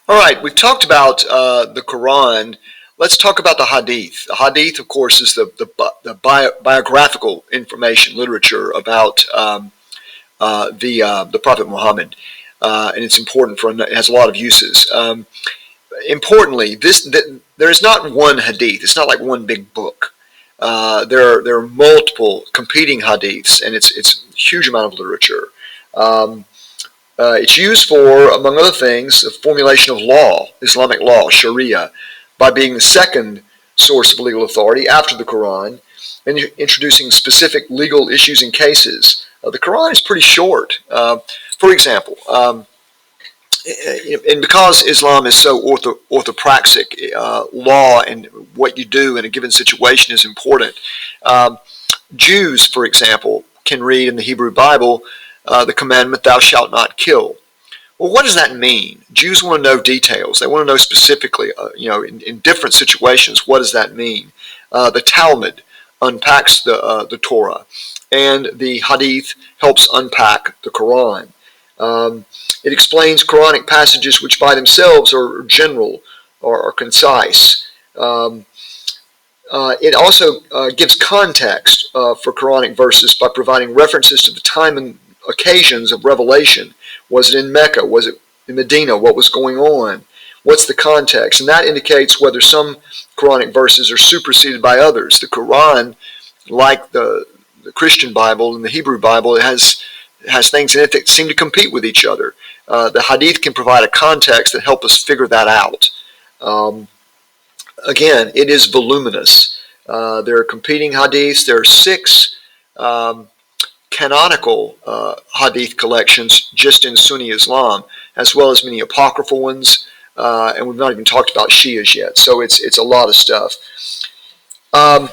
All right, we've talked about the Quran. Let's talk about the Hadith. The Hadith, of course, is the biographical information literature about the Prophet Muhammad, and it's important for it has a lot of uses. Importantly, there is not one Hadith. It's not like one big book. There are multiple competing Hadiths, and it's a huge amount of literature. Um, it's used for, among other things, the formulation of law, Islamic law, Sharia, by being the second source of legal authority after the Quran, and introducing specific legal issues and cases. The Quran is pretty short. For example, and because Islam is so orthopraxic, law and what you do in a given situation is important. Um, Jews, for example, can read in the Hebrew Bible the commandment, "Thou shalt not kill." Well, what does that mean? Jews want to know details. They want to know specifically, in different situations, what does that mean? The Talmud unpacks the Torah, and the Hadith helps unpack the Quran. It explains Quranic passages which by themselves are general or concise. It also gives context for Quranic verses by providing references to the time and occasions of revelation. Was it in Mecca? Was it in Medina? What was going on? What's the context? And that indicates whether some Quranic verses are superseded by others. The Quran, like the Christian Bible and the Hebrew Bible, it has things in it that seem to compete with each other. The Hadith can provide a context that help us figure that out. Again, it is voluminous. There are competing Hadiths. There are six canonical Hadith collections just in Sunni Islam, as well as many apocryphal ones, and we've not even talked about Shias yet. So it's a lot of stuff. Um,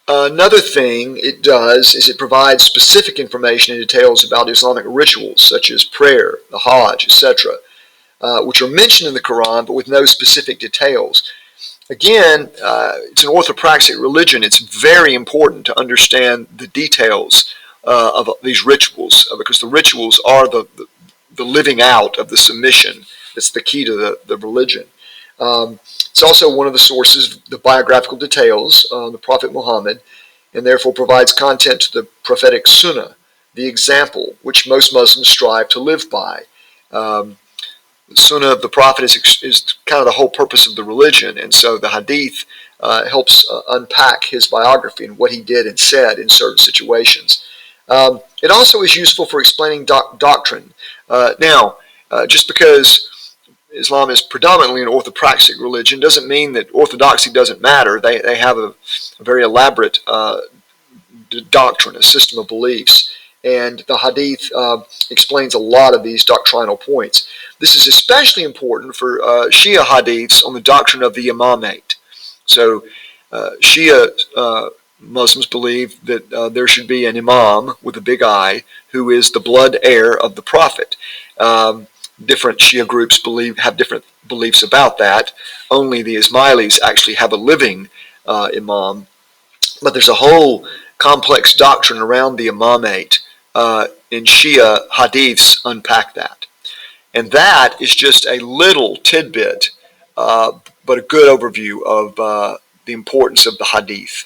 Another thing it does is it provides specific information and details about Islamic rituals such as prayer, the Hajj, etc., which are mentioned in the Quran but with no specific details. Again, it's an orthopraxic religion. It's very important to understand the details of these rituals because the rituals are the living out of the submission. That's the key to the religion. It's also one of the sources, the biographical details on the Prophet Muhammad, and therefore provides content to the prophetic sunnah, the example which most Muslims strive to live by. The sunnah of the Prophet is kind of the whole purpose of the religion, and so the Hadith helps unpack his biography and what he did and said in certain situations. It also is useful for explaining doctrine. Just because Islam is predominantly an orthopraxic religion doesn't mean that orthodoxy doesn't matter. They have a very elaborate doctrine, a system of beliefs, and the Hadith explains a lot of these doctrinal points. This is especially important for Shia Hadiths on the doctrine of the imamate. So Shia Muslims believe that there should be an imam with a big I who is the blood heir of the Prophet. Different Shia groups have different beliefs about that. Only the Ismailis actually have a living imam, but there's a whole complex doctrine around the imamate in Shia Hadiths unpack that. And that is just a little tidbit, but a good overview of the importance of the Hadith.